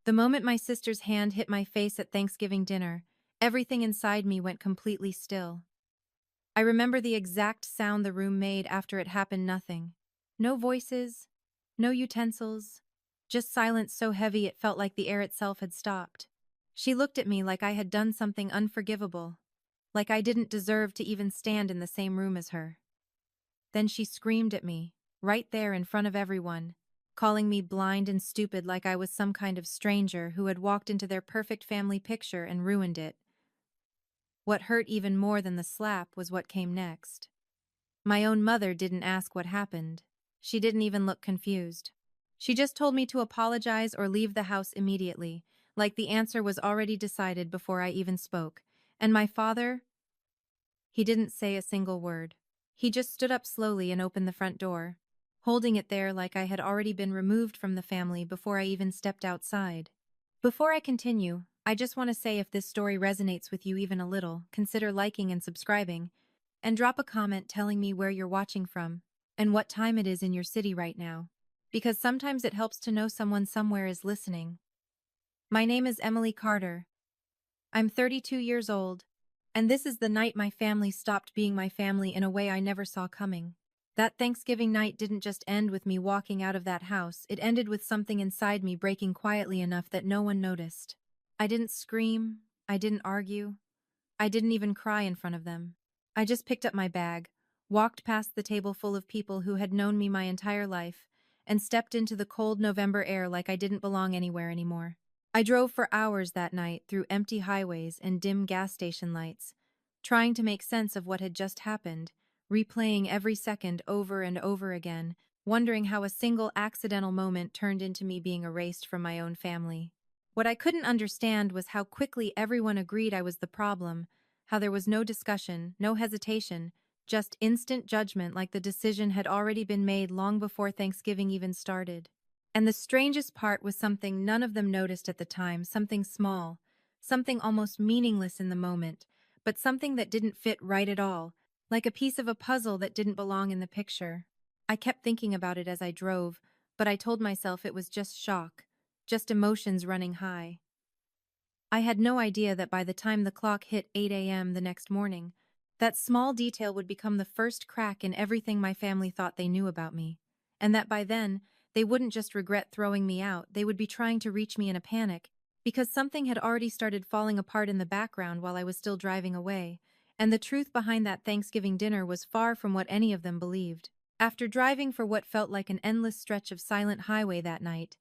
The moment my sister's hand hit my face at Thanksgiving dinner, everything inside me went completely still. I remember the exact sound the room made after it happened. Nothing. No voices, no utensils, just silence so heavy it felt like the air itself had stopped. She looked at me like I had done something unforgivable, like I didn't deserve to even stand in the same room as her. Then she screamed at me, right there in front of everyone, calling me blind and stupid like I was some kind of stranger who had walked into their perfect family picture and ruined it. What hurt even more than the slap was what came next. My own mother didn't ask what happened. She didn't even look confused. She just told me to apologize or leave the house immediately, like the answer was already decided before I even spoke. And my father? He didn't say a single word. He just stood up slowly and opened the front door, holding it there like I had already been removed from the family before I even stepped outside. Before I continue, I just want to say if this story resonates with you even a little, consider liking and subscribing, and drop a comment telling me where you're watching from and what time it is in your city right now, because sometimes it helps to know someone somewhere is listening. My name is Emily Carter. I'm 32 years old, and this is the night my family stopped being my family in a way I never saw coming. That Thanksgiving night didn't just end with me walking out of that house, it ended with something inside me breaking quietly enough that no one noticed. I didn't scream, I didn't argue, I didn't even cry in front of them. I just picked up my bag, walked past the table full of people who had known me my entire life, and stepped into the cold November air like I didn't belong anywhere anymore. I drove for hours that night through empty highways and dim gas station lights, trying to make sense of what had just happened, replaying every second over and over again, wondering how a single accidental moment turned into me being erased from my own family. What I couldn't understand was how quickly everyone agreed I was the problem, how there was no discussion, no hesitation, just instant judgment like the decision had already been made long before Thanksgiving even started. And the strangest part was something none of them noticed at the time, something small, something almost meaningless in the moment, but something that didn't fit right at all, like a piece of a puzzle that didn't belong in the picture. I kept thinking about it as I drove, but I told myself it was just shock, just emotions running high. I had no idea that by the time the clock hit 8 a.m. the next morning, that small detail would become the first crack in everything my family thought they knew about me, and that by then, they wouldn't just regret throwing me out, they would be trying to reach me in a panic, because something had already started falling apart in the background while I was still driving away, and the truth behind that Thanksgiving dinner was far from what any of them believed. After driving for what felt like an endless stretch of silent highway that night,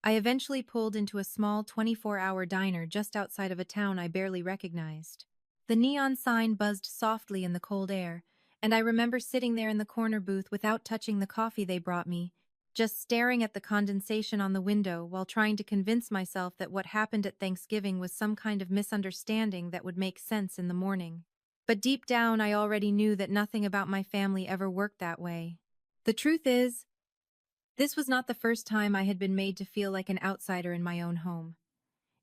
I eventually pulled into a small 24-hour diner just outside of a town I barely recognized. The neon sign buzzed softly in the cold air, and I remember sitting there in the corner booth without touching the coffee they brought me, just staring at the condensation on the window while trying to convince myself that what happened at Thanksgiving was some kind of misunderstanding that would make sense in the morning. But deep down, I already knew that nothing about my family ever worked that way. The truth is, this was not the first time I had been made to feel like an outsider in my own home.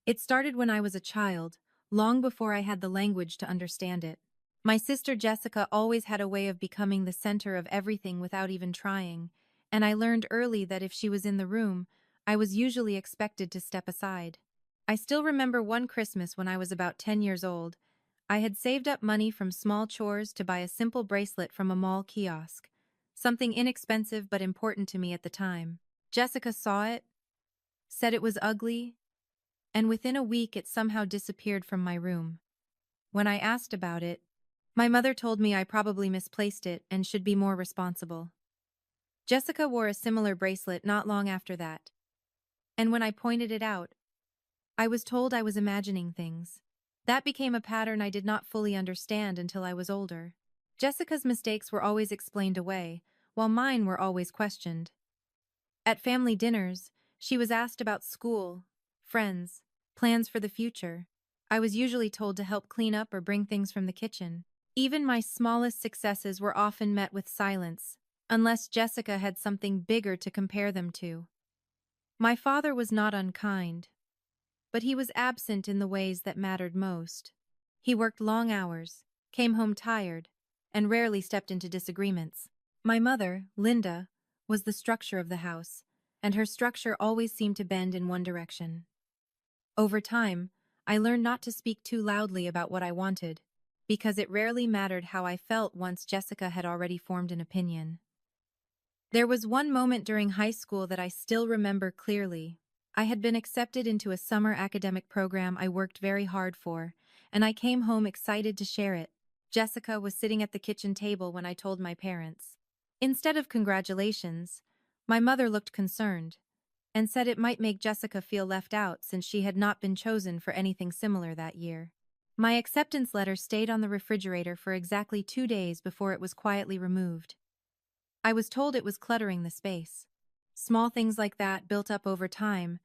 It started when I was a child, long before I had the language to understand it. My sister Jessica always had a way of becoming the center of everything without even trying, and I learned early that if she was in the room, I was usually expected to step aside. I still remember one Christmas when I was about 10 years old. I had saved up money from small chores to buy a simple bracelet from a mall kiosk, something inexpensive but important to me at the time. Jessica saw it, said it was ugly, and within a week it somehow disappeared from my room. When I asked about it, my mother told me I probably misplaced it and should be more responsible. Jessica wore a similar bracelet not long after that, and when I pointed it out, I was told I was imagining things. That became a pattern I did not fully understand until I was older. Jessica's mistakes were always explained away, while mine were always questioned. At family dinners, she was asked about school, friends, plans for the future. I was usually told to help clean up or bring things from the kitchen. Even my smallest successes were often met with silence, unless Jessica had something bigger to compare them to. My father was not unkind, but he was absent in the ways that mattered most. He worked long hours, came home tired, and rarely stepped into disagreements. My mother, Linda, was the structure of the house, and her structure always seemed to bend in one direction. Over time, I learned not to speak too loudly about what I wanted, because it rarely mattered how I felt once Jessica had already formed an opinion. There was one moment during high school that I still remember clearly. I had been accepted into a summer academic program I worked very hard for, and I came home excited to share it. Jessica was sitting at the kitchen table when I told my parents. Instead of congratulations, my mother looked concerned and said it might make Jessica feel left out since she had not been chosen for anything similar that year. My acceptance letter stayed on the refrigerator for exactly 2 days before it was quietly removed. I was told it was cluttering the space. Small things like that built up over time,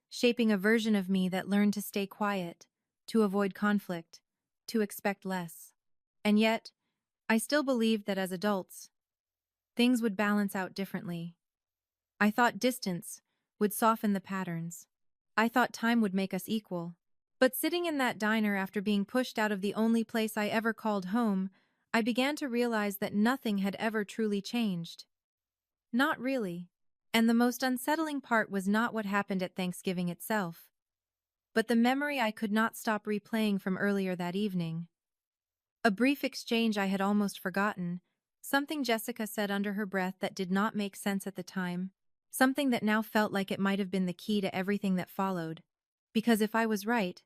shaping a version of me that learned to stay quiet, to avoid conflict, to expect less. And yet, I still believed that as adults, things would balance out differently. I thought distance would soften the patterns. I thought time would make us equal. But sitting in that diner after being pushed out of the only place I ever called home, I began to realize that nothing had ever truly changed. Not really. And the most unsettling part was not what happened at Thanksgiving itself, but the memory I could not stop replaying from earlier that evening. A brief exchange I had almost forgotten, something Jessica said under her breath that did not make sense at the time, something that now felt like it might have been the key to everything that followed. Because if I was right,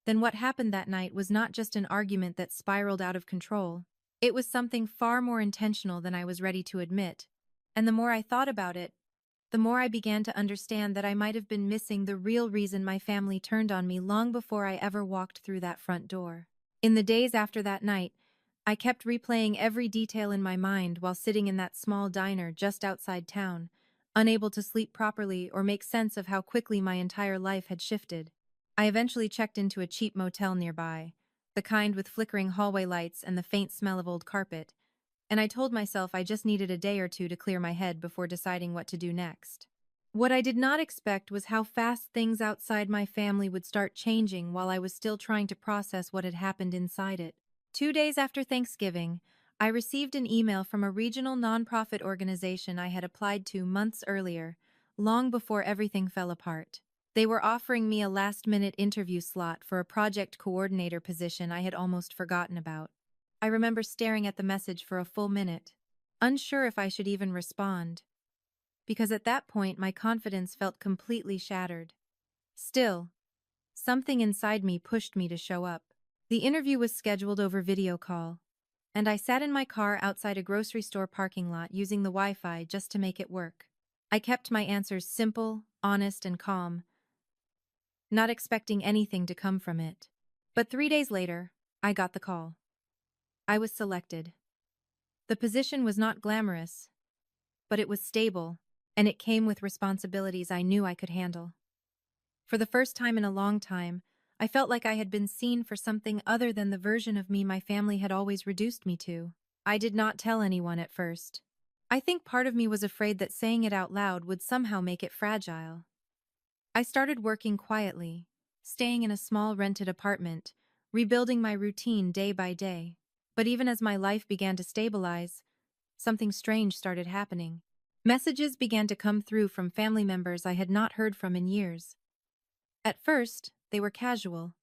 then what happened that night was not just an argument that spiraled out of control. It was something far more intentional than I was ready to admit. And the more I thought about it, the more I began to understand that I might have been missing the real reason my family turned on me long before I ever walked through that front door. In the days after that night, I kept replaying every detail in my mind while sitting in that small diner just outside town, unable to sleep properly or make sense of how quickly my entire life had shifted. I eventually checked into a cheap motel nearby, the kind with flickering hallway lights and the faint smell of old carpet, and I told myself I just needed a day or two to clear my head before deciding what to do next. What I did not expect was how fast things outside my family would start changing while I was still trying to process what had happened inside it. 2 days after Thanksgiving, I received an email from a regional nonprofit organization I had applied to months earlier, long before everything fell apart. They were offering me a last-minute interview slot for a project coordinator position I had almost forgotten about. I remember staring at the message for a full minute, unsure if I should even respond, because at that point my confidence felt completely shattered. Still, something inside me pushed me to show up. The interview was scheduled over video call, and I sat in my car outside a grocery store parking lot using the Wi-Fi just to make it work. I kept my answers simple, honest, and calm, not expecting anything to come from it. But 3 days later, I got the call. I was selected. The position was not glamorous, but it was stable, and it came with responsibilities I knew I could handle. For the first time in a long time, I felt like I had been seen for something other than the version of me my family had always reduced me to. I did not tell anyone at first. I think part of me was afraid that saying it out loud would somehow make it fragile. I started working quietly, staying in a small rented apartment, rebuilding my routine day by day. But even as my life began to stabilize, something strange started happening. Messages began to come through from family members I had not heard from in years. At first, they were casual,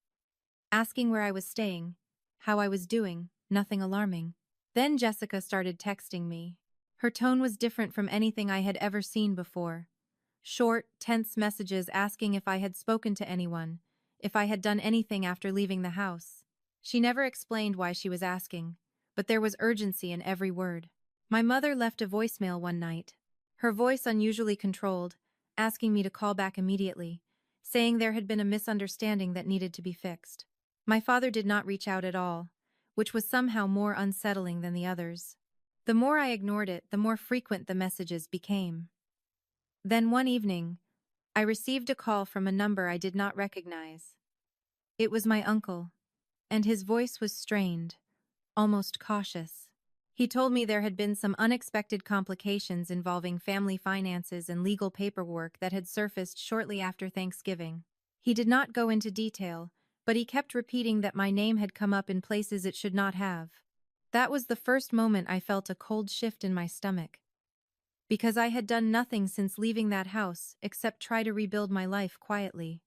asking where I was staying, how I was doing, nothing alarming. Then Jessica started texting me. Her tone was different from anything I had ever seen before. Short, tense messages asking if I had spoken to anyone, if I had done anything after leaving the house. She never explained why she was asking, but there was urgency in every word. My mother left a voicemail one night, her voice unusually controlled, asking me to call back immediately, saying there had been a misunderstanding that needed to be fixed. My father did not reach out at all, which was somehow more unsettling than the others. The more I ignored it, the more frequent the messages became. Then one evening, I received a call from a number I did not recognize. It was my uncle, and his voice was strained, almost cautious. He told me there had been some unexpected complications involving family finances and legal paperwork that had surfaced shortly after Thanksgiving. He did not go into detail, but he kept repeating that my name had come up in places it should not have. That was the first moment I felt a cold shift in my stomach, because I had done nothing since leaving that house except try to rebuild my life quietly.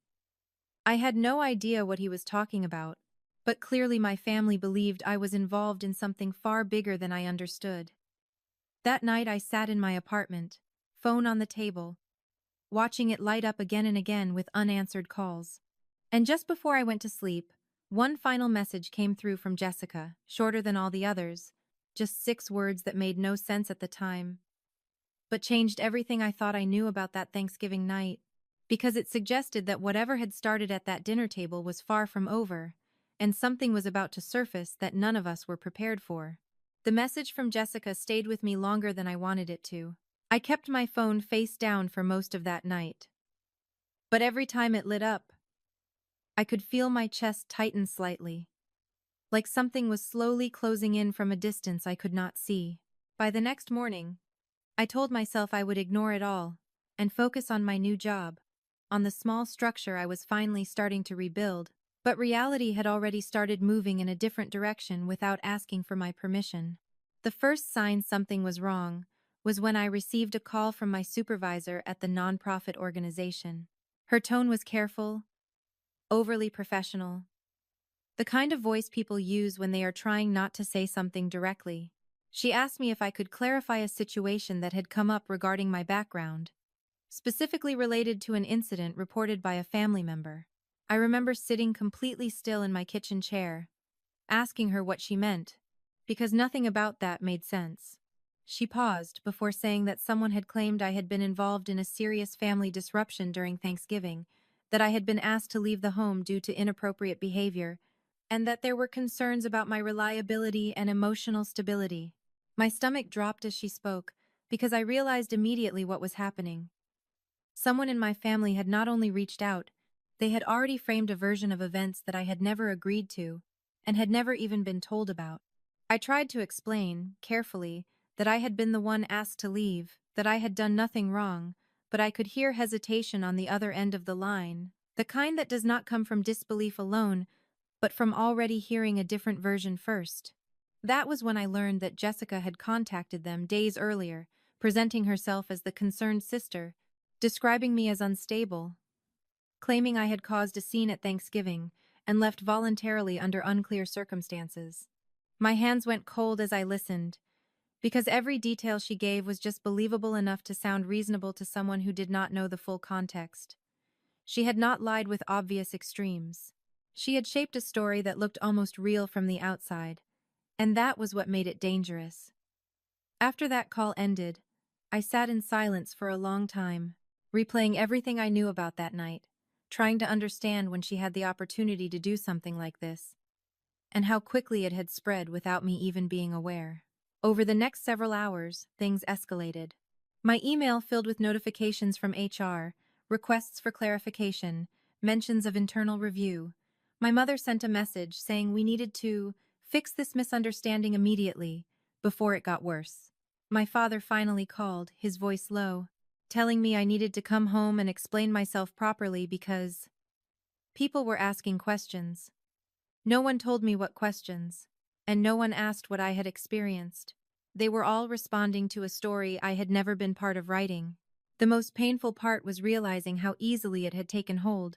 I had no idea what he was talking about, but clearly my family believed I was involved in something far bigger than I understood. That night I sat in my apartment, phone on the table, watching it light up again and again with unanswered calls. And just before I went to sleep, one final message came through from Jessica, shorter than all the others, just 6 words that made no sense at the time, but changed everything I thought I knew about that Thanksgiving night, because it suggested that whatever had started at that dinner table was far from over, and something was about to surface that none of us were prepared for. The message from Jessica stayed with me longer than I wanted it to. I kept my phone face down for most of that night. But every time it lit up, I could feel my chest tighten slightly, like something was slowly closing in from a distance I could not see. By the next morning, I told myself I would ignore it all and focus on my new job, on the small structure I was finally starting to rebuild. But reality had already started moving in a different direction without asking for my permission. The first sign something was wrong was when I received a call from my supervisor at the nonprofit organization. Her tone was careful, overly professional, the kind of voice people use when they are trying not to say something directly. She asked me if I could clarify a situation that had come up regarding my background, specifically related to an incident reported by a family member. I remember sitting completely still in my kitchen chair, asking her what she meant, because nothing about that made sense. She paused before saying that someone had claimed I had been involved in a serious family disruption during Thanksgiving, that I had been asked to leave the home due to inappropriate behavior, and that there were concerns about my reliability and emotional stability. My stomach dropped as she spoke, because I realized immediately what was happening. Someone in my family had not only reached out, they had already framed a version of events that I had never agreed to, and had never even been told about. I tried to explain, carefully, that I had been the one asked to leave, that I had done nothing wrong, but I could hear hesitation on the other end of the line, the kind that does not come from disbelief alone, but from already hearing a different version first. That was when I learned that Jessica had contacted them days earlier, presenting herself as the concerned sister, describing me as unstable, claiming I had caused a scene at Thanksgiving and left voluntarily under unclear circumstances. My hands went cold as I listened, because every detail she gave was just believable enough to sound reasonable to someone who did not know the full context. She had not lied with obvious extremes. She had shaped a story that looked almost real from the outside, and that was what made it dangerous. After that call ended, I sat in silence for a long time, replaying everything I knew about that night, trying to understand when she had the opportunity to do something like this, and how quickly it had spread without me even being aware. Over the next several hours, things escalated. My email filled with notifications from HR, requests for clarification, mentions of internal review. My mother sent a message saying we needed to fix this misunderstanding immediately, before it got worse. My father finally called, his voice low, telling me I needed to come home and explain myself properly because people were asking questions. No one told me what questions, and no one asked what I had experienced. They were all responding to a story I had never been part of writing. The most painful part was realizing how easily it had taken hold,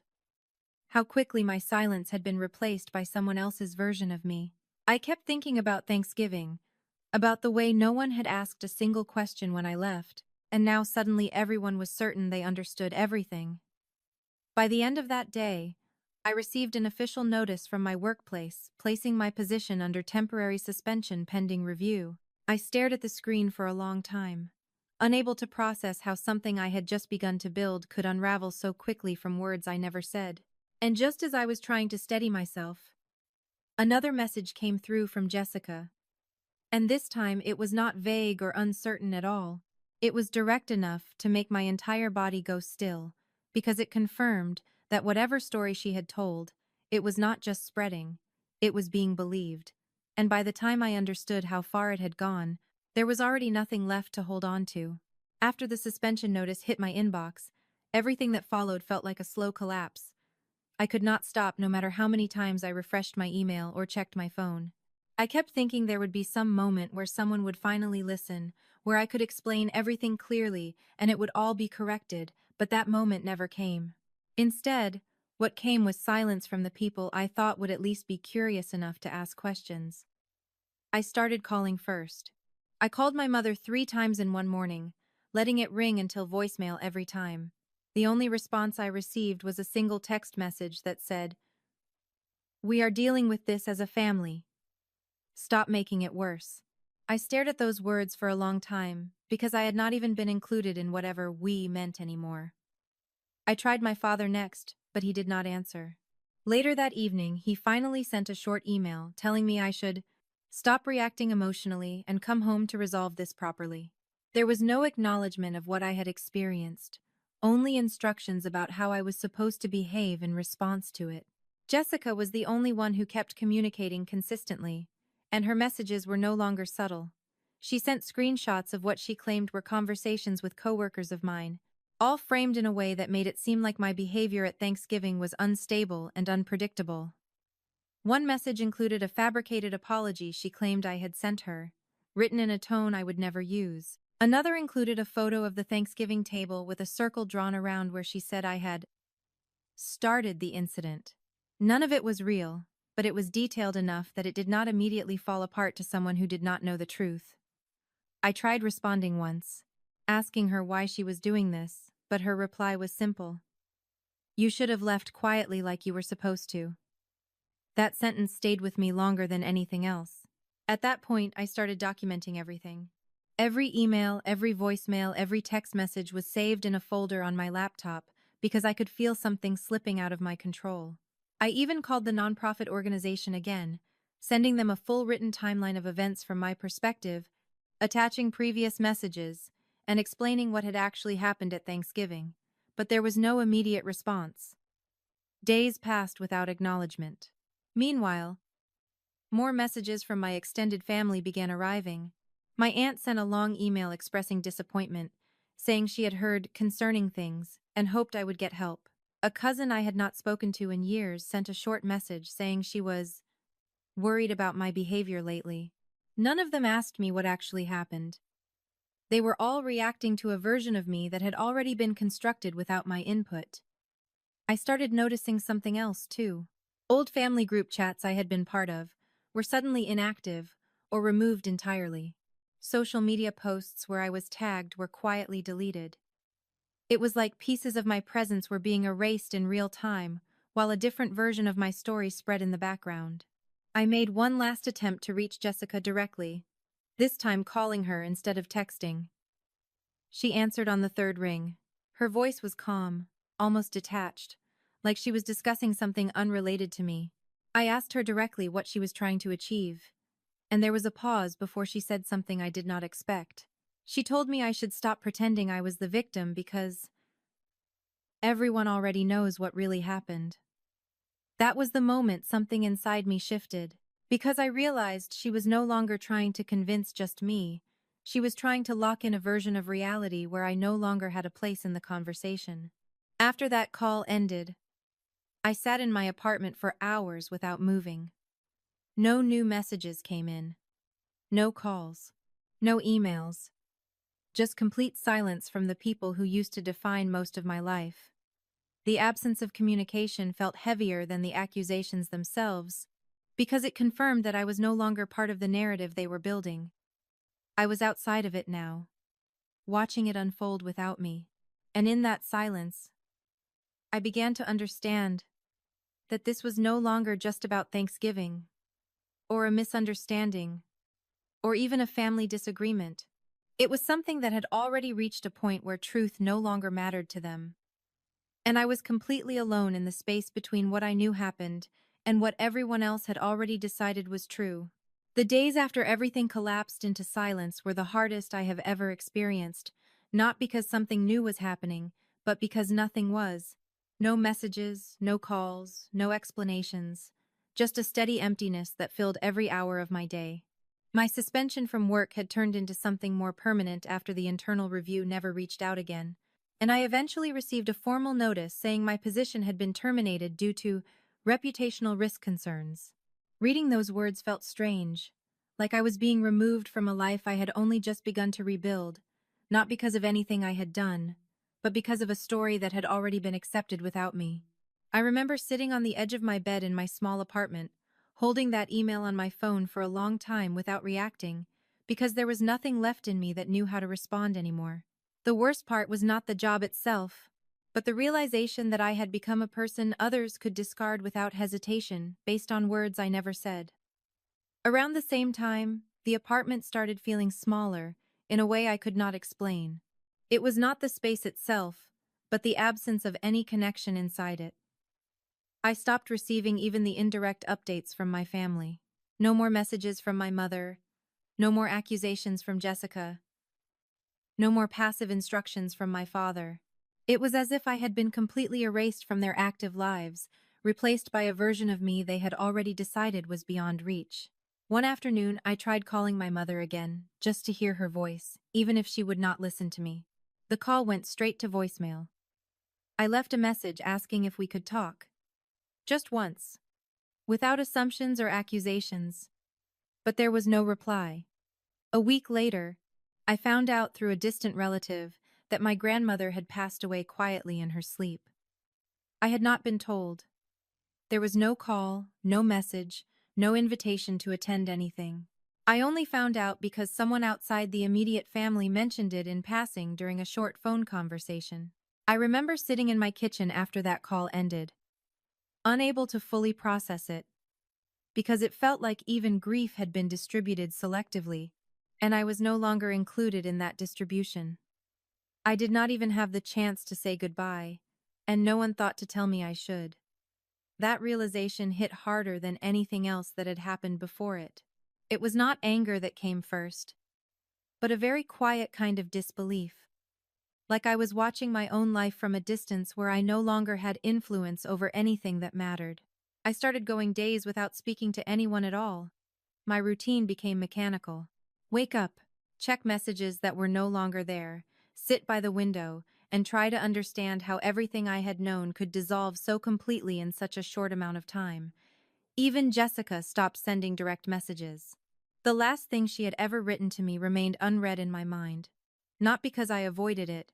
how quickly my silence had been replaced by someone else's version of me. I kept thinking about Thanksgiving, about the way no one had asked a single question when I left, and now suddenly everyone was certain they understood everything. By the end of that day, I received an official notice from my workplace, placing my position under temporary suspension pending review. I stared at the screen for a long time, unable to process how something I had just begun to build could unravel so quickly from words I never said. And just as I was trying to steady myself, another message came through from Jessica. And this time it was not vague or uncertain at all. It was direct enough to make my entire body go still, because it confirmed that whatever story she had told, it was not just spreading, it was being believed. And by the time I understood how far it had gone, there was already nothing left to hold on to. After the suspension notice hit my inbox, everything that followed felt like a slow collapse. I could not stop no matter how many times I refreshed my email or checked my phone. I kept thinking there would be some moment where someone would finally listen, where I could explain everything clearly and it would all be corrected, but that moment never came. Instead, What came was silence from the people I thought would at least be curious enough to ask questions. I started calling first. I called my mother 3 times in one morning, letting it ring until voicemail every time. The only response I received was a single text message that said, "We are dealing with this as a family. Stop making it worse." I stared at those words for a long time, because I had not even been included in whatever "we" meant anymore. I tried my father next, but he did not answer. Later that evening, he finally sent a short email telling me I should stop reacting emotionally and come home to resolve this properly. There was no acknowledgement of what I had experienced, only instructions about how I was supposed to behave in response to it. Jessica was the only one who kept communicating consistently, and her messages were no longer subtle. She sent screenshots of what she claimed were conversations with coworkers of mine, all framed in a way that made it seem like my behavior at Thanksgiving was unstable and unpredictable. One message included a fabricated apology she claimed I had sent her, written in a tone I would never use. Another included a photo of the Thanksgiving table with a circle drawn around where she said I had started the incident. None of it was real, but it was detailed enough that it did not immediately fall apart to someone who did not know the truth. I tried responding once, asking her why she was doing this, but her reply was simple. "You should have left quietly like you were supposed to." That sentence stayed with me longer than anything else. At that point, I started documenting everything. Every email, every voicemail, every text message was saved in a folder on my laptop because I could feel something slipping out of my control. I even called the nonprofit organization again, sending them a full written timeline of events from my perspective, attaching previous messages, and explaining what had actually happened at Thanksgiving. But there was no immediate response. Days passed without acknowledgement. Meanwhile, more messages from my extended family began arriving. My aunt sent a long email expressing disappointment, saying she had heard concerning things and hoped I would get help. A cousin I had not spoken to in years sent a short message saying she was worried about my behavior lately. None of them asked me what actually happened. They were all reacting to a version of me that had already been constructed without my input. I started noticing something else, too. Old family group chats I had been part of were suddenly inactive or removed entirely. Social media posts where I was tagged were quietly deleted. It was like pieces of my presence were being erased in real time, while a different version of my story spread in the background. I made one last attempt to reach Jessica directly, this time calling her instead of texting. She answered on the third ring. Her voice was calm, almost detached, like she was discussing something unrelated to me. I asked her directly what she was trying to achieve, and there was a pause before she said something I did not expect. She told me I should stop pretending I was the victim because everyone already knows what really happened. That was the moment something inside me shifted, because I realized she was no longer trying to convince just me. She was trying to lock in a version of reality where I no longer had a place in the conversation. After that call ended, I sat in my apartment for hours without moving. No new messages came in. No calls. No emails. Just complete silence from the people who used to define most of my life. The absence of communication felt heavier than the accusations themselves, because it confirmed that I was no longer part of the narrative they were building. I was outside of it now, watching it unfold without me. And in that silence, I began to understand that this was no longer just about Thanksgiving, or a misunderstanding, or even a family disagreement. It was something that had already reached a point where truth no longer mattered to them. And I was completely alone in the space between what I knew happened and what everyone else had already decided was true. The days after everything collapsed into silence were the hardest I have ever experienced, not because something new was happening, but because nothing was. No messages, no calls, no explanations, just a steady emptiness that filled every hour of my day. My suspension from work had turned into something more permanent after the internal review never reached out again, and I eventually received a formal notice saying my position had been terminated due to reputational risk concerns. Reading those words felt strange, like I was being removed from a life I had only just begun to rebuild, not because of anything I had done, but because of a story that had already been accepted without me. I remember sitting on the edge of my bed in my small apartment, holding that email on my phone for a long time without reacting, because there was nothing left in me that knew how to respond anymore. The worst part was not the job itself, but the realization that I had become a person others could discard without hesitation based on words I never said. Around the same time, the apartment started feeling smaller in a way I could not explain. It was not the space itself, but the absence of any connection inside it. I stopped receiving even the indirect updates from my family. No more messages from my mother, no more accusations from Jessica, no more passive instructions from my father. It was as if I had been completely erased from their active lives, replaced by a version of me they had already decided was beyond reach. One afternoon, I tried calling my mother again, just to hear her voice, even if she would not listen to me. The call went straight to voicemail. I left a message asking if we could talk. Just once, without assumptions or accusations. But there was no reply. A week later, I found out through a distant relative that my grandmother had passed away quietly in her sleep. I had not been told. There was no call, no message, no invitation to attend anything. I only found out because someone outside the immediate family mentioned it in passing during a short phone conversation. I remember sitting in my kitchen after that call ended, unable to fully process it, because it felt like even grief had been distributed selectively, and I was no longer included in that distribution. I did not even have the chance to say goodbye, and no one thought to tell me I should. That realization hit harder than anything else that had happened before it. It was not anger that came first, but a very quiet kind of disbelief. Like I was watching my own life from a distance where I no longer had influence over anything that mattered. I started going days without speaking to anyone at all. My routine became mechanical. Wake up, check messages that were no longer there, sit by the window, and try to understand how everything I had known could dissolve so completely in such a short amount of time. Even Jessica stopped sending direct messages. The last thing she had ever written to me remained unread in my mind. Not because I avoided it,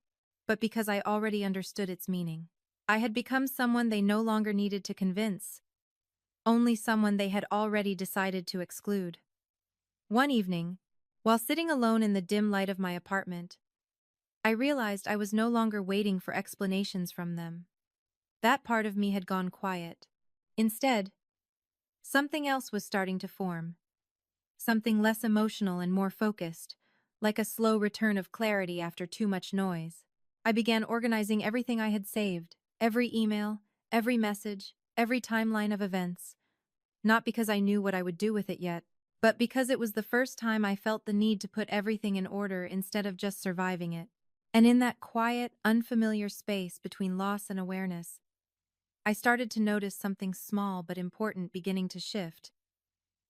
but because I already understood its meaning. I had become someone they no longer needed to convince, only someone they had already decided to exclude. One evening, while sitting alone in the dim light of my apartment, I realized I was no longer waiting for explanations from them. That part of me had gone quiet. Instead, something else was starting to form. Something less emotional and more focused, like a slow return of clarity after too much noise. I began organizing everything I had saved, every email, every message, every timeline of events. Not because I knew what I would do with it yet, but because it was the first time I felt the need to put everything in order instead of just surviving it. And in that quiet, unfamiliar space between loss and awareness, I started to notice something small but important beginning to shift.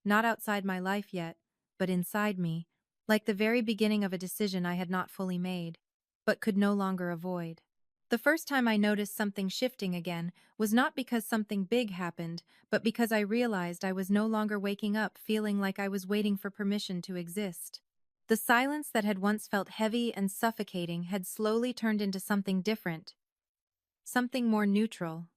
Not outside my life yet, but inside me, like the very beginning of a decision I had not fully made, but could no longer avoid. The first time I noticed something shifting again was not because something big happened, but because I realized I was no longer waking up feeling like I was waiting for permission to exist. The silence that had once felt heavy and suffocating had slowly turned into something different, something more neutral,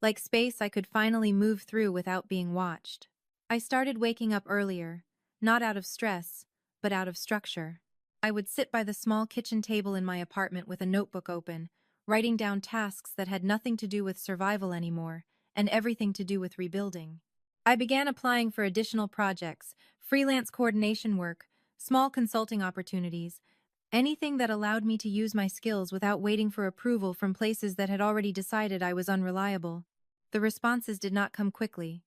like space I could finally move through without being watched. I started waking up earlier, not out of stress, but out of structure. I would sit by the small kitchen table in my apartment with a notebook open, writing down tasks that had nothing to do with survival anymore, and everything to do with rebuilding. I began applying for additional projects, freelance coordination work, small consulting opportunities, anything that allowed me to use my skills without waiting for approval from places that had already decided I was unreliable. The responses did not come quickly,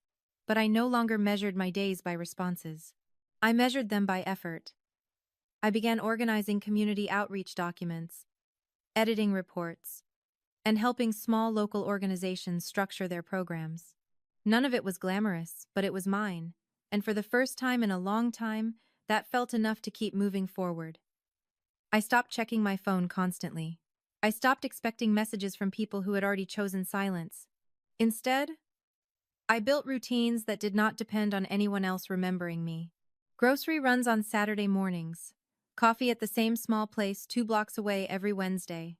but I no longer measured my days by responses. I measured them by effort. I began organizing community outreach documents, editing reports, and helping small local organizations structure their programs. None of it was glamorous, but it was mine, and for the first time in a long time, that felt enough to keep moving forward. I stopped checking my phone constantly. I stopped expecting messages from people who had already chosen silence. Instead, I built routines that did not depend on anyone else remembering me. Grocery runs on Saturday mornings. Coffee at the same small place 2 blocks away every Wednesday.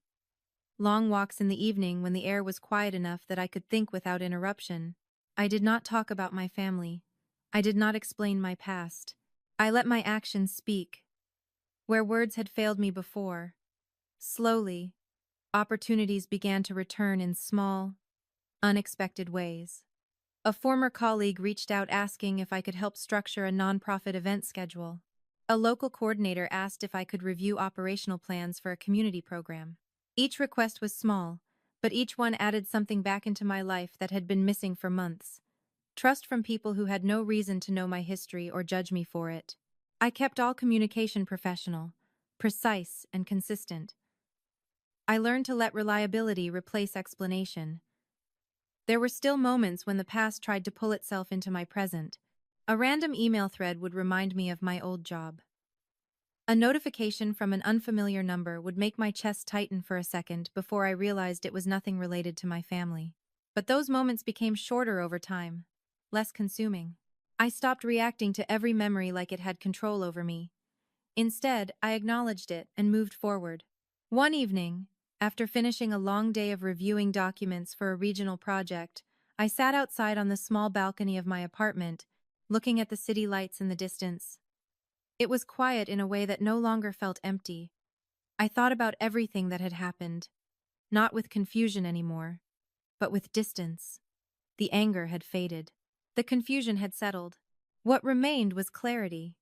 long walks in the evening when the air was quiet enough that I could think without interruption. I did not talk about my family. I did not explain my past. I let my actions speak, where words had failed me before. Slowly, opportunities began to return in small, unexpected ways. A former colleague reached out asking if I could help structure a nonprofit event schedule. A local coordinator asked if I could review operational plans for a community program. Each request was small, but each one added something back into my life that had been missing for months. Trust from people who had no reason to know my history or judge me for it. I kept all communication professional, precise, and consistent. I learned to let reliability replace explanation. There were still moments when the past tried to pull itself into my present. A random email thread would remind me of my old job. A notification from an unfamiliar number would make my chest tighten for a second before I realized it was nothing related to my family. But those moments became shorter over time, less consuming. I stopped reacting to every memory like it had control over me. Instead, I acknowledged it and moved forward. One evening, after finishing a long day of reviewing documents for a regional project, I sat outside on the small balcony of my apartment, looking at the city lights in the distance. It was quiet in a way that no longer felt empty. I thought about everything that had happened, not with confusion anymore, but with distance. The anger had faded. The confusion had settled. What remained was clarity.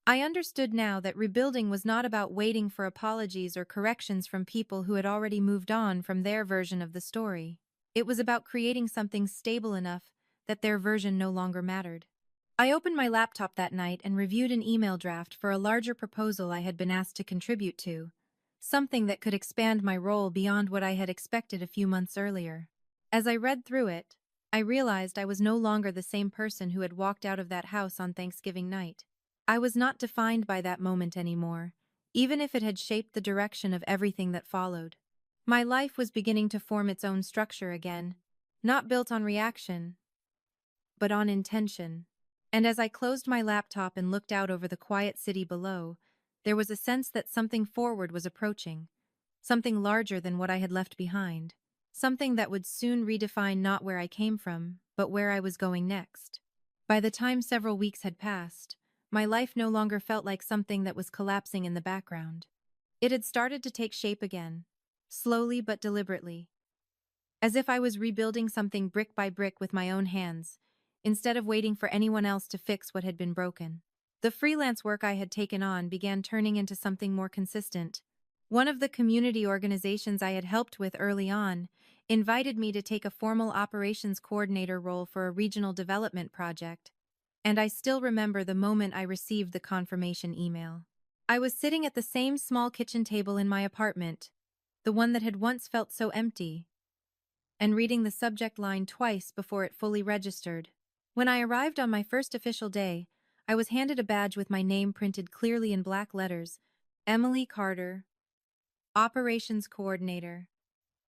I understood now that rebuilding was not about waiting for apologies or corrections from people who had already moved on from their version of the story. It was about creating something stable enough that their version no longer mattered. I opened my laptop that night and reviewed an email draft for a larger proposal I had been asked to contribute to, something that could expand my role beyond what I had expected a few months earlier. As I read through it, I realized I was no longer the same person who had walked out of that house on Thanksgiving night. I was not defined by that moment anymore, even if it had shaped the direction of everything that followed. My life was beginning to form its own structure again, not built on reaction, but on intention. And as I closed my laptop and looked out over the quiet city below, there was a sense that something forward was approaching, something larger than what I had left behind, something that would soon redefine not where I came from, but where I was going next. By the time several weeks had passed, my life no longer felt like something that was collapsing in the background. It had started to take shape again, slowly but deliberately, as if I was rebuilding something brick by brick with my own hands, instead of waiting for anyone else to fix what had been broken. The freelance work I had taken on began turning into something more consistent. One of the community organizations I had helped with early on invited me to take a formal operations coordinator role for a regional development project. And I still remember the moment I received the confirmation email. I was sitting at the same small kitchen table in my apartment, the one that had once felt so empty, and reading the subject line twice before it fully registered. When I arrived on my first official day, I was handed a badge with my name printed clearly in black letters, Emily Carter, Operations Coordinator.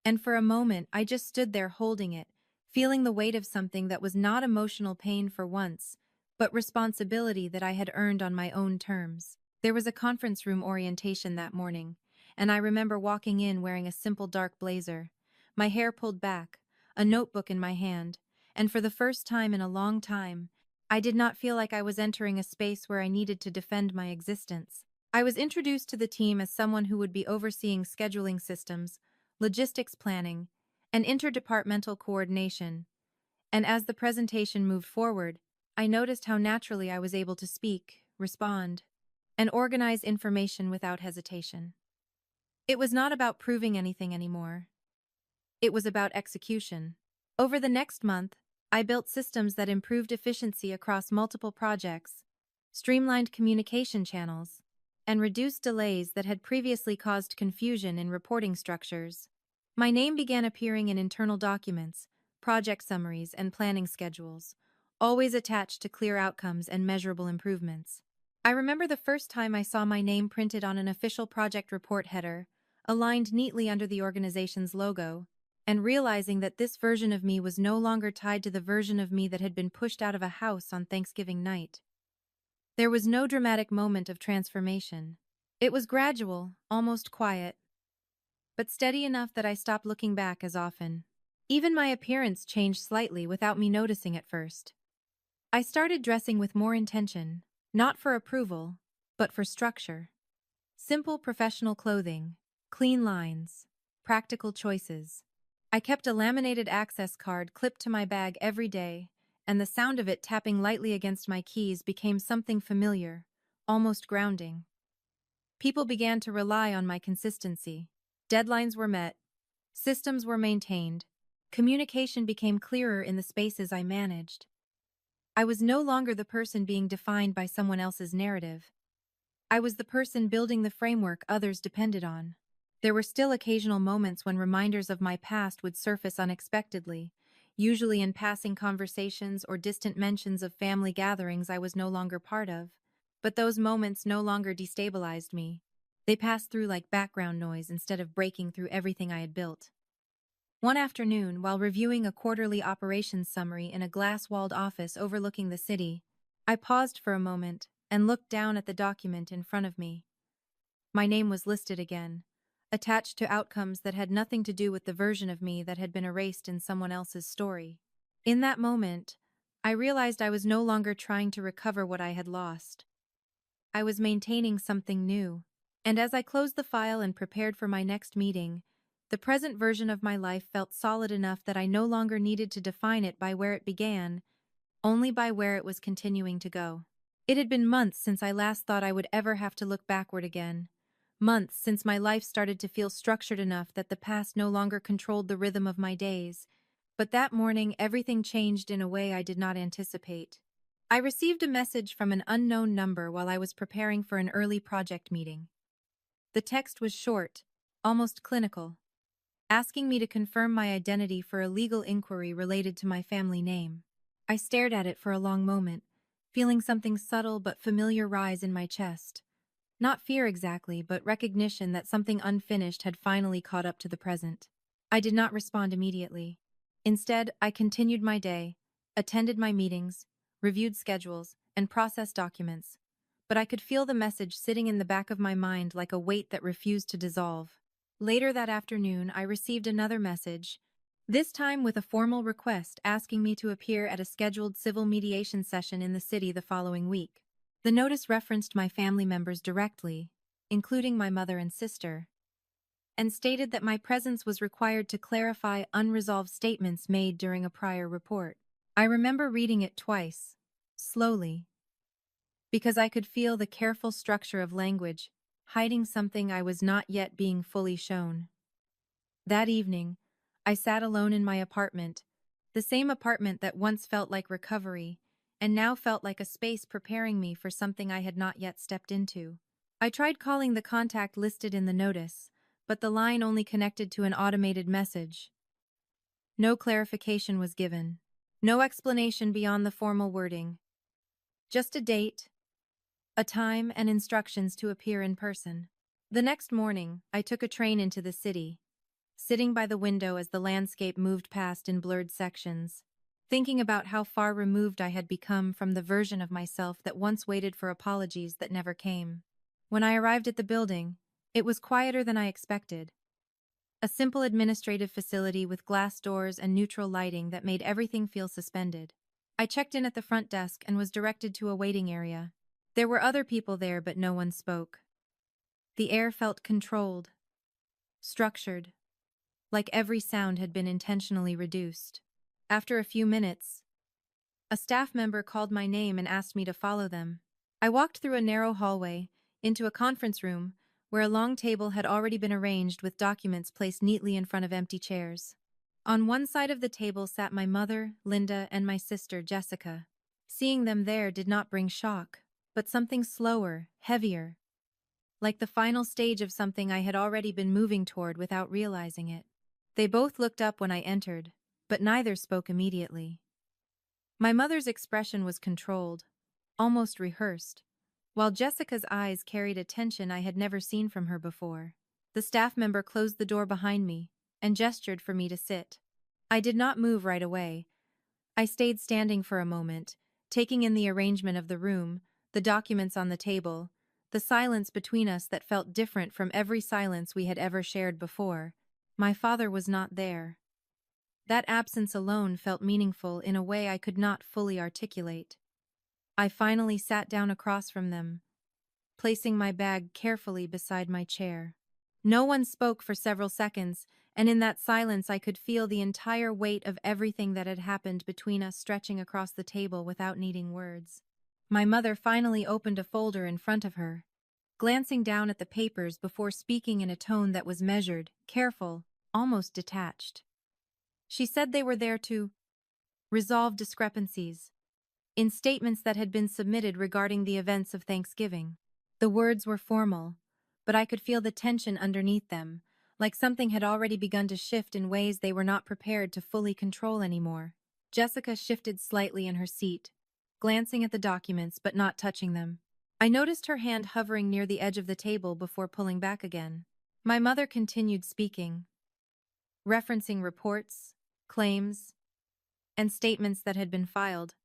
And for a moment, I just stood there holding it, feeling the weight of something that was not emotional pain for once, but responsibility that I had earned on my own terms. There was a conference room orientation that morning, and I remember walking in wearing a simple dark blazer, my hair pulled back, a notebook in my hand, and for the first time in a long time, I did not feel like I was entering a space where I needed to defend my existence. I was introduced to the team as someone who would be overseeing scheduling systems, logistics planning, and interdepartmental coordination. And as the presentation moved forward, I noticed how naturally I was able to speak, respond, and organize information without hesitation. It was not about proving anything anymore. It was about execution. Over the next month, I built systems that improved efficiency across multiple projects, streamlined communication channels, and reduced delays that had previously caused confusion in reporting structures. My name began appearing in internal documents, project summaries, and planning schedules, always attached to clear outcomes and measurable improvements. I remember the first time I saw my name printed on an official project report header, aligned neatly under the organization's logo, and realizing that this version of me was no longer tied to the version of me that had been pushed out of a house on Thanksgiving night. There was no dramatic moment of transformation. It was gradual, almost quiet, but steady enough that I stopped looking back as often. Even my appearance changed slightly without me noticing at first. I started dressing with more intention, not for approval, but for structure. Simple professional clothing, clean lines, practical choices. I kept a laminated access card clipped to my bag every day, and the sound of it tapping lightly against my keys became something familiar, almost grounding. People began to rely on my consistency. Deadlines were met, systems were maintained, communication became clearer in the spaces I managed. I was no longer the person being defined by someone else's narrative. I was the person building the framework others depended on. There were still occasional moments when reminders of my past would surface unexpectedly, usually in passing conversations or distant mentions of family gatherings I was no longer part of. But those moments no longer destabilized me. They passed through like background noise instead of breaking through everything I had built. One afternoon, while reviewing a quarterly operations summary in a glass-walled office overlooking the city, I paused for a moment and looked down at the document in front of me. My name was listed again, attached to outcomes that had nothing to do with the version of me that had been erased in someone else's story. In that moment, I realized I was no longer trying to recover what I had lost. I was maintaining something new. And as I closed the file and prepared for my next meeting, the present version of my life felt solid enough that I no longer needed to define it by where it began, only by where it was continuing to go. It had been months since I last thought I would ever have to look backward again. Months since my life started to feel structured enough that the past no longer controlled the rhythm of my days. But that morning, everything changed in a way I did not anticipate. I received a message from an unknown number while I was preparing for an early project meeting. The text was short, almost clinical, asking me to confirm my identity for a legal inquiry related to my family name. I stared at it for a long moment, feeling something subtle but familiar rise in my chest. Not fear exactly, but recognition that something unfinished had finally caught up to the present. I did not respond immediately. Instead, I continued my day, attended my meetings, reviewed schedules, and processed documents. But I could feel the message sitting in the back of my mind like a weight that refused to dissolve. Later that afternoon, I received another message, this time with a formal request asking me to appear at a scheduled civil mediation session in the city the following week. The notice referenced my family members directly, including my mother and sister, and stated that my presence was required to clarify unresolved statements made during a prior report. I remember reading it twice, slowly, because I could feel the careful structure of language, hiding something I was not yet being fully shown. That evening, I sat alone in my apartment, the same apartment that once felt like recovery, and now felt like a space preparing me for something I had not yet stepped into. I tried calling the contact listed in the notice, but the line only connected to an automated message. No clarification was given. No explanation beyond the formal wording. Just a date, a time, and instructions to appear in person. The next morning, I took a train into the city, sitting by the window as the landscape moved past in blurred sections, thinking about how far removed I had become from the version of myself that once waited for apologies that never came. When I arrived at the building, it was quieter than I expected. A simple administrative facility with glass doors and neutral lighting that made everything feel suspended. I checked in at the front desk and was directed to a waiting area. There were other people there, but no one spoke. The air felt controlled, structured, like every sound had been intentionally reduced. After a few minutes, a staff member called my name and asked me to follow them. I walked through a narrow hallway, into a conference room, where a long table had already been arranged with documents placed neatly in front of empty chairs. On one side of the table sat my mother, Linda, and my sister, Jessica. Seeing them there did not bring shock, but something slower, heavier, like the final stage of something I had already been moving toward without realizing it. They both looked up when I entered, but neither spoke immediately. My mother's expression was controlled, almost rehearsed, while Jessica's eyes carried a tension I had never seen from her before. The staff member closed the door behind me and gestured for me to sit. I did not move right away. I stayed standing for a moment, taking in the arrangement of the room, the documents on the table, the silence between us that felt different from every silence we had ever shared before. My father was not there. That absence alone felt meaningful in a way I could not fully articulate. I finally sat down across from them, placing my bag carefully beside my chair. No one spoke for several seconds, and in that silence I could feel the entire weight of everything that had happened between us stretching across the table without needing words. My mother finally opened a folder in front of her, glancing down at the papers before speaking in a tone that was measured, careful, almost detached. She said they were there to resolve discrepancies in statements that had been submitted regarding the events of Thanksgiving. The words were formal, but I could feel the tension underneath them, like something had already begun to shift in ways they were not prepared to fully control anymore. Jessica shifted slightly in her seat, glancing at the documents but not touching them. I noticed her hand hovering near the edge of the table before pulling back again. My mother continued speaking, referencing reports, claims, and statements that had been filed,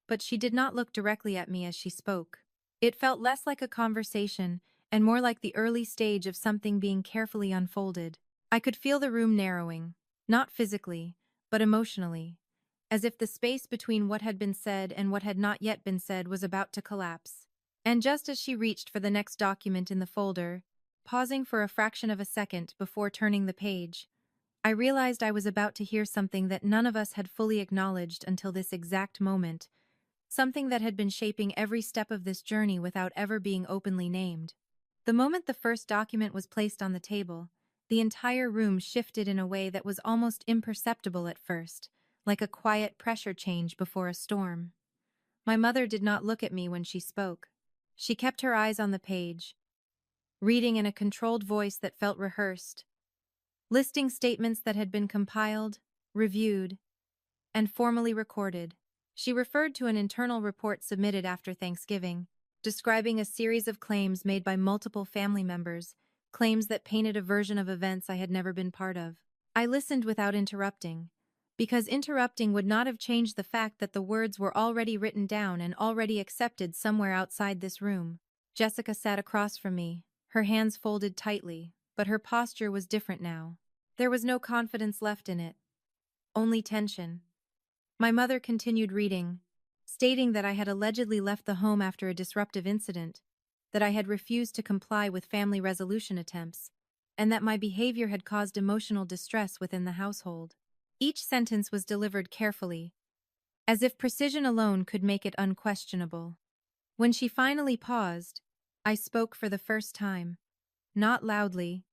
but she did not look directly at me as she spoke. It felt less like a conversation and more like the early stage of something being carefully unfolded. I could feel the room narrowing, not physically, but emotionally, as if the space between what had been said and what had not yet been said was about to collapse. And just as she reached for the next document in the folder, pausing for a fraction of a second before turning the page, I realized I was about to hear something that none of us had fully acknowledged until this exact moment, something that had been shaping every step of this journey without ever being openly named. The moment the first document was placed on the table, the entire room shifted in a way that was almost imperceptible at first, like a quiet pressure change before a storm. My mother did not look at me when she spoke. She kept her eyes on the page, reading in a controlled voice that felt rehearsed, listing statements that had been compiled, reviewed, and formally recorded. She referred to an internal report submitted after Thanksgiving, describing a series of claims made by multiple family members, claims that painted a version of events I had never been part of. I listened without interrupting, because interrupting would not have changed the fact that the words were already written down and already accepted somewhere outside this room. Jessica sat across from me, her hands folded tightly, but her posture was different now. There was no confidence left in it, only tension. My mother continued reading, stating that I had allegedly left the home after a disruptive incident, that I had refused to comply with family resolution attempts, and that my behavior had caused emotional distress within the household. Each sentence was delivered carefully, as if precision alone could make it unquestionable. When she finally paused, I spoke for the first time, not loudly,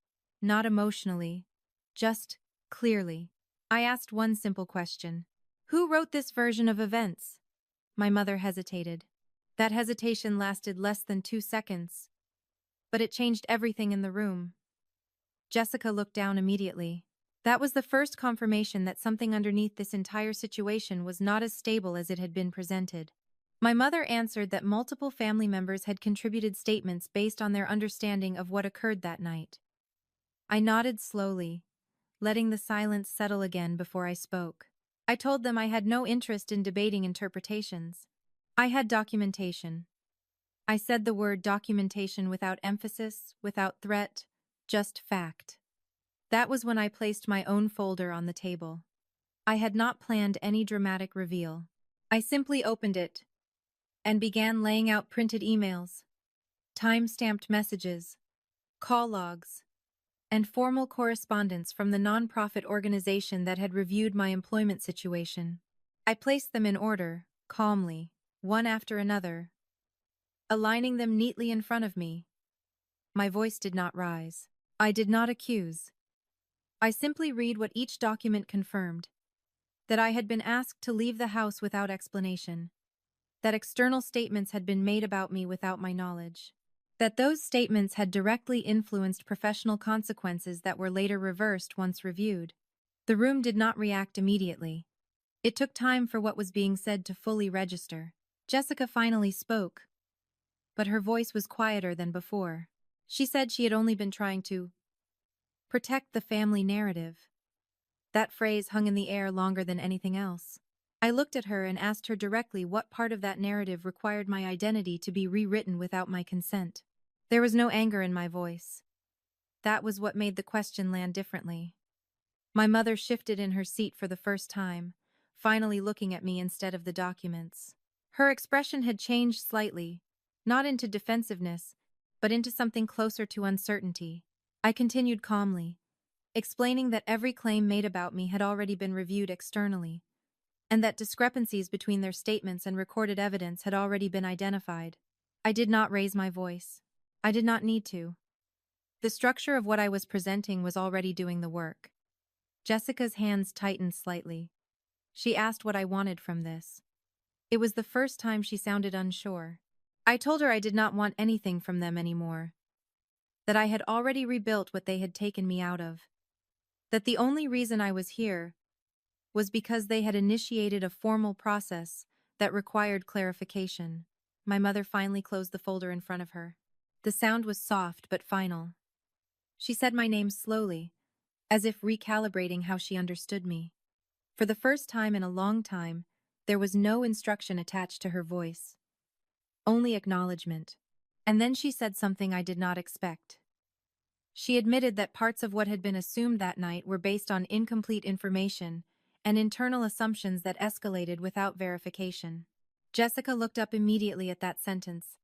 not emotionally, just clearly. I asked one simple question. Who wrote this version of events? My mother hesitated. That hesitation lasted less than 2 seconds, but it changed everything in the room. Jessica looked down immediately. That was the first confirmation that something underneath this entire situation was not as stable as it had been presented. My mother answered that multiple family members had contributed statements based on their understanding of what occurred that night. I nodded slowly, letting the silence settle again before I spoke. I told them I had no interest in debating interpretations. I had documentation. I said the word documentation without emphasis, without threat, just fact. That was when I placed my own folder on the table. I had not planned any dramatic reveal. I simply opened it and began laying out printed emails, time-stamped messages, call logs, and formal correspondence from the nonprofit organization that had reviewed my employment situation. I placed them in order, calmly, one after another, aligning them neatly in front of me. My voice did not rise. I did not accuse. I simply read what each document confirmed: that I had been asked to leave the house without explanation, that external statements had been made about me without my knowledge, that those statements had directly influenced professional consequences that were later reversed once reviewed. The room did not react immediately. It took time for what was being said to fully register. Jessica finally spoke, but her voice was quieter than before. She said she had only been trying to protect the family narrative. That phrase hung in the air longer than anything else. I looked at her and asked her directly what part of that narrative required my identity to be rewritten without my consent. There was no anger in my voice. That was what made the question land differently. My mother shifted in her seat for the first time, finally looking at me instead of the documents. Her expression had changed slightly, not into defensiveness, but into something closer to uncertainty. I continued calmly, explaining that every claim made about me had already been reviewed externally, and that discrepancies between their statements and recorded evidence had already been identified. I did not raise my voice. I did not need to. The structure of what I was presenting was already doing the work. Jessica's hands tightened slightly. She asked what I wanted from this. It was the first time she sounded unsure. I told her I did not want anything from them anymore. That I had already rebuilt what they had taken me out of. That the only reason I was here was because they had initiated a formal process that required clarification. My mother finally closed the folder in front of her. The sound was soft but final. She said my name slowly, as if recalibrating how she understood me. For the first time in a long time, there was no instruction attached to her voice. Only acknowledgement. And then she said something I did not expect. She admitted that parts of what had been assumed that night were based on incomplete information and internal assumptions that escalated without verification. Jessica looked up immediately at that sentence,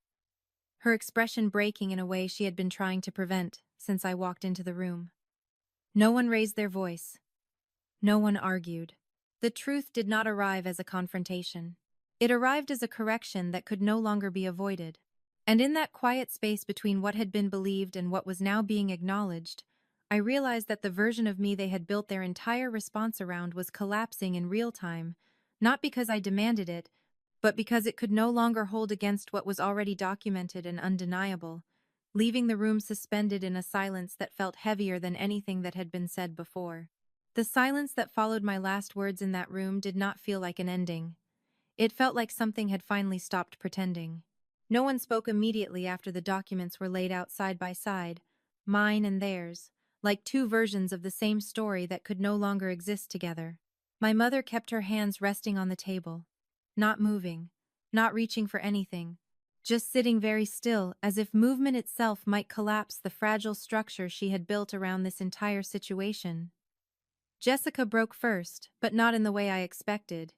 her expression breaking in a way she had been trying to prevent since I walked into the room. No one raised their voice. No one argued. The truth did not arrive as a confrontation. It arrived as a correction that could no longer be avoided. And in that quiet space between what had been believed and what was now being acknowledged, I realized that the version of me they had built their entire response around was collapsing in real time, not because I demanded it, but because it could no longer hold against what was already documented and undeniable, leaving the room suspended in a silence that felt heavier than anything that had been said before. The silence that followed my last words in that room did not feel like an ending. It felt like something had finally stopped pretending. No one spoke immediately after the documents were laid out side by side, mine and theirs, like two versions of the same story that could no longer exist together. My mother kept her hands resting on the table, not moving, not reaching for anything, just sitting very still, as if movement itself might collapse the fragile structure she had built around this entire situation. Jessica broke first, but not in the way I expected.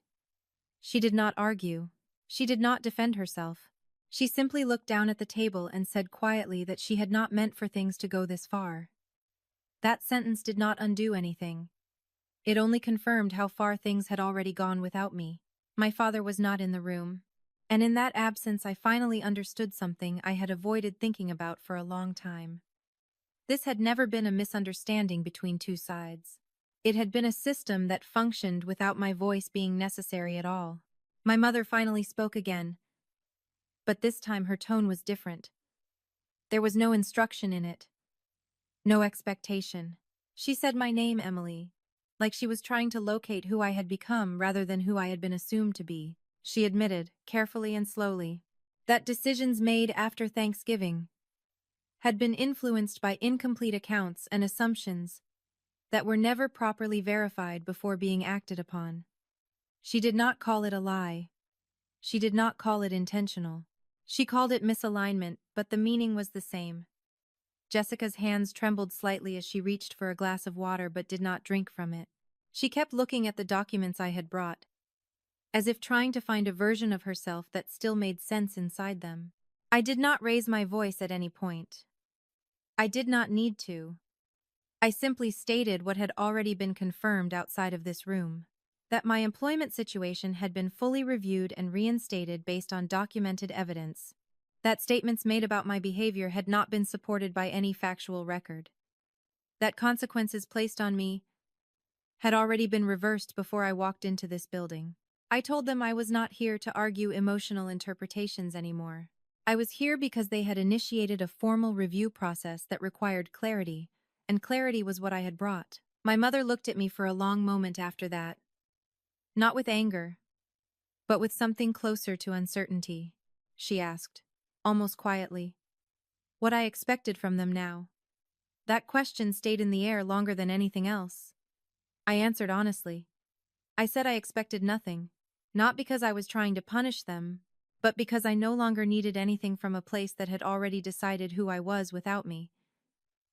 She did not argue. She did not defend herself. She simply looked down at the table and said quietly that she had not meant for things to go this far. That sentence did not undo anything. It only confirmed how far things had already gone without me. My father was not in the room, and in that absence I finally understood something I had avoided thinking about for a long time. This had never been a misunderstanding between two sides. It had been a system that functioned without my voice being necessary at all. My mother finally spoke again, but this time her tone was different. There was no instruction in it, no expectation. She said my name, Emily, like she was trying to locate who I had become rather than who I had been assumed to be. She admitted, carefully and slowly, that decisions made after Thanksgiving had been influenced by incomplete accounts and assumptions that were never properly verified before being acted upon. She did not call it a lie. She did not call it intentional. She called it misalignment, but the meaning was the same. Jessica's hands trembled slightly as she reached for a glass of water but did not drink from it. She kept looking at the documents I had brought, as if trying to find a version of herself that still made sense inside them. I did not raise my voice at any point. I did not need to. I simply stated what had already been confirmed outside of this room. That my employment situation had been fully reviewed and reinstated based on documented evidence. That statements made about my behavior had not been supported by any factual record. That consequences placed on me had already been reversed before I walked into this building. I told them I was not here to argue emotional interpretations anymore. I was here because they had initiated a formal review process that required clarity, and clarity was what I had brought. My mother looked at me for a long moment after that. Not with anger, but with something closer to uncertainty. She asked, almost quietly, what I expected from them now. That question stayed in the air longer than anything else. I answered honestly. I said I expected nothing, not because I was trying to punish them, but because I no longer needed anything from a place that had already decided who I was without me.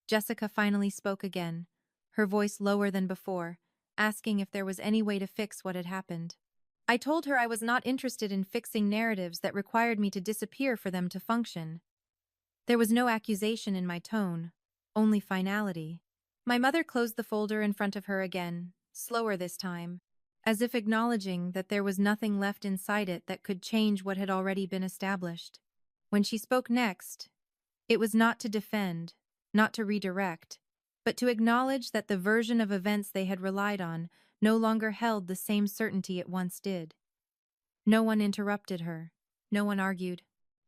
Jessica finally spoke again, her voice lower than before, asking if there was any way to fix what had happened. I told her I was not interested in fixing narratives that required me to disappear for them to function. There was no accusation in my tone, only finality. My mother closed the folder in front of her again, slower this time, as if acknowledging that there was nothing left inside it that could change what had already been established. When she spoke next, it was not to defend, not to redirect, but to acknowledge that the version of events they had relied on no longer held the same certainty it once did. No one interrupted her. No one argued.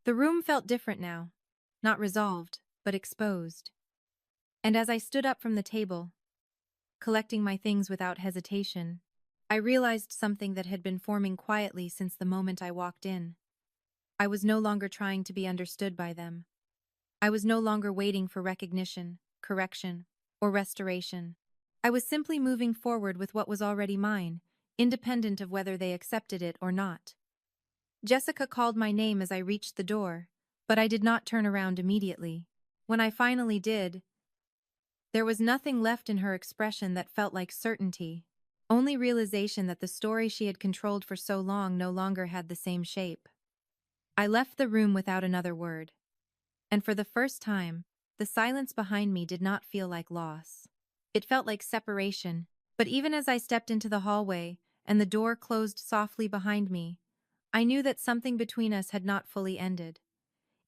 The room felt different now, not resolved, but exposed. And as I stood up from the table, collecting my things without hesitation, I realized something that had been forming quietly since the moment I walked in. I was no longer trying to be understood by them. I was no longer waiting for recognition, correction, or restoration. I was simply moving forward with what was already mine, independent of whether they accepted it or not. Jessica called my name as I reached the door, but I did not turn around immediately. When I finally did, there was nothing left in her expression that felt like certainty, only realization that the story she had controlled for so long no longer had the same shape. I left the room without another word, and for the first time, the silence behind me did not feel like loss. It felt like separation, but even as I stepped into the hallway and the door closed softly behind me, I knew that something between us had not fully ended.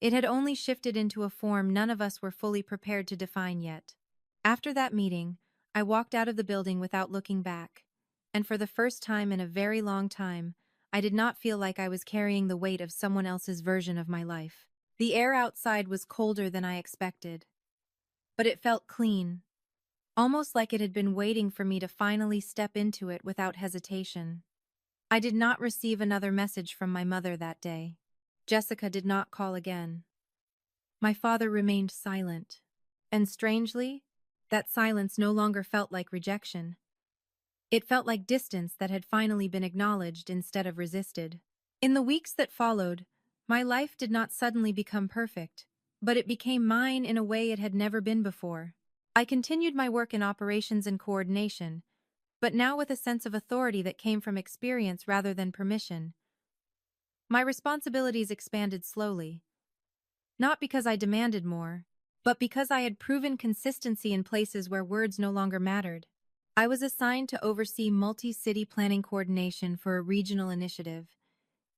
It had only shifted into a form none of us were fully prepared to define yet. After that meeting, I walked out of the building without looking back, and for the first time in a very long time, I did not feel like I was carrying the weight of someone else's version of my life. The air outside was colder than I expected, but it felt clean, almost like it had been waiting for me to finally step into it without hesitation. I did not receive another message from my mother that day. Jessica did not call again. My father remained silent, and strangely, that silence no longer felt like rejection. It felt like distance that had finally been acknowledged instead of resisted. In the weeks that followed, my life did not suddenly become perfect, but it became mine in a way it had never been before. I continued my work in operations and coordination, but now with a sense of authority that came from experience rather than permission. My responsibilities expanded slowly, not because I demanded more, but because I had proven consistency in places where words no longer mattered. I was assigned to oversee multi-city planning coordination for a regional initiative,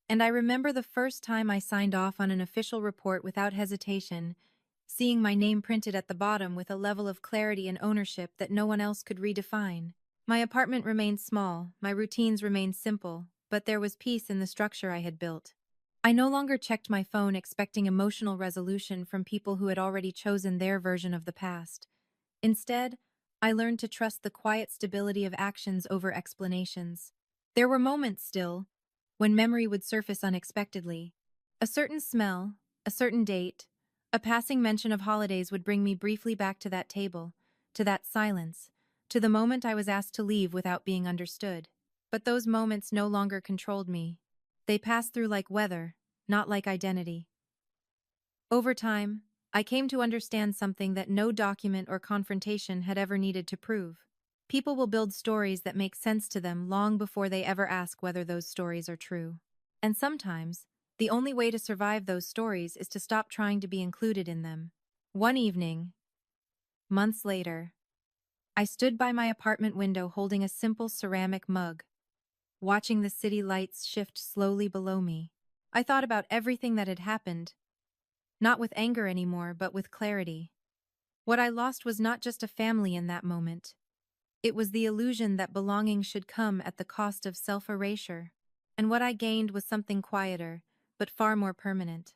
and I remember the first time I signed off on an official report without hesitation, seeing my name printed at the bottom with a level of clarity and ownership that no one else could redefine. My apartment remained small, my routines remained simple, but there was peace in the structure I had built. I no longer checked my phone expecting emotional resolution from people who had already chosen their version of the past. Instead, I learned to trust the quiet stability of actions over explanations. There were moments still, when memory would surface unexpectedly. A certain smell, a certain date, a passing mention of holidays would bring me briefly back to that table, to that silence, to the moment I was asked to leave without being understood. But those moments no longer controlled me. They passed through like weather, not like identity. Over time, I came to understand something that no document or confrontation had ever needed to prove. People will build stories that make sense to them long before they ever ask whether those stories are true. And sometimes, the only way to survive those stories is to stop trying to be included in them. One evening, months later, I stood by my apartment window holding a simple ceramic mug, watching the city lights shift slowly below me. I thought about everything that had happened, not with anger anymore, but with clarity. What I lost was not just a family in that moment. It was the illusion that belonging should come at the cost of self-erasure. And what I gained was something quieter, but far more permanent.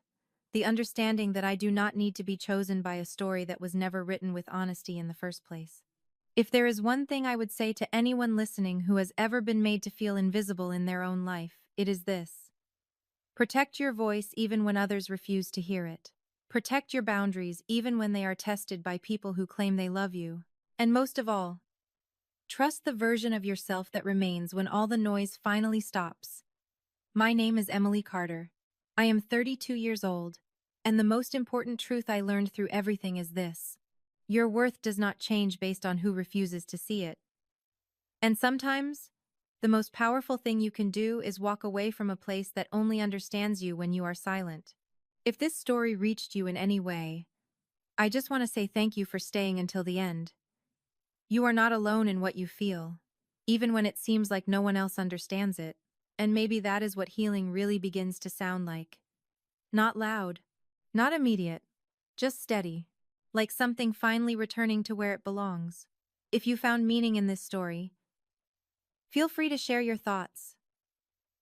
The understanding that I do not need to be chosen by a story that was never written with honesty in the first place. If there is one thing I would say to anyone listening who has ever been made to feel invisible in their own life, it is this. Protect your voice even when others refuse to hear it. Protect your boundaries even when they are tested by people who claim they love you. And most of all, trust the version of yourself that remains when all the noise finally stops. My name is Emily Carter, I am 32 years old, and the most important truth I learned through everything is this: your worth does not change based on who refuses to see it. And sometimes, the most powerful thing you can do is walk away from a place that only understands you when you are silent. If this story reached you in any way, I just want to say thank you for staying until the end. You are not alone in what you feel, even when it seems like no one else understands it. And maybe that is what healing really begins to sound like. Not loud, not immediate, just steady, like something finally returning to where it belongs. If you found meaning in this story, feel free to share your thoughts.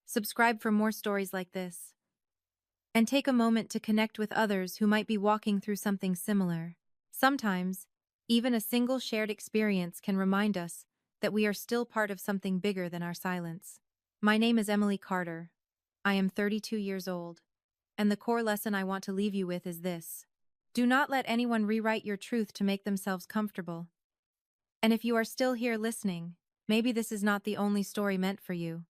Subscribe for more stories like this, and take a moment to connect with others who might be walking through something similar. Sometimes, even a single shared experience can remind us that we are still part of something bigger than our silence. My name is Emily Carter. I am 32 years old, and the core lesson I want to leave you with is this: do not let anyone rewrite your truth to make themselves comfortable. And if you are still here listening, maybe this is not the only story meant for you.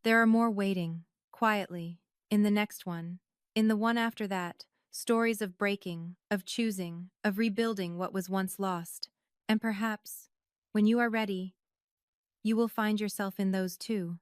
There are more waiting, quietly, in the next one, in the one after that, stories of breaking, of choosing, of rebuilding what was once lost. And perhaps, when you are ready, you will find yourself in those too.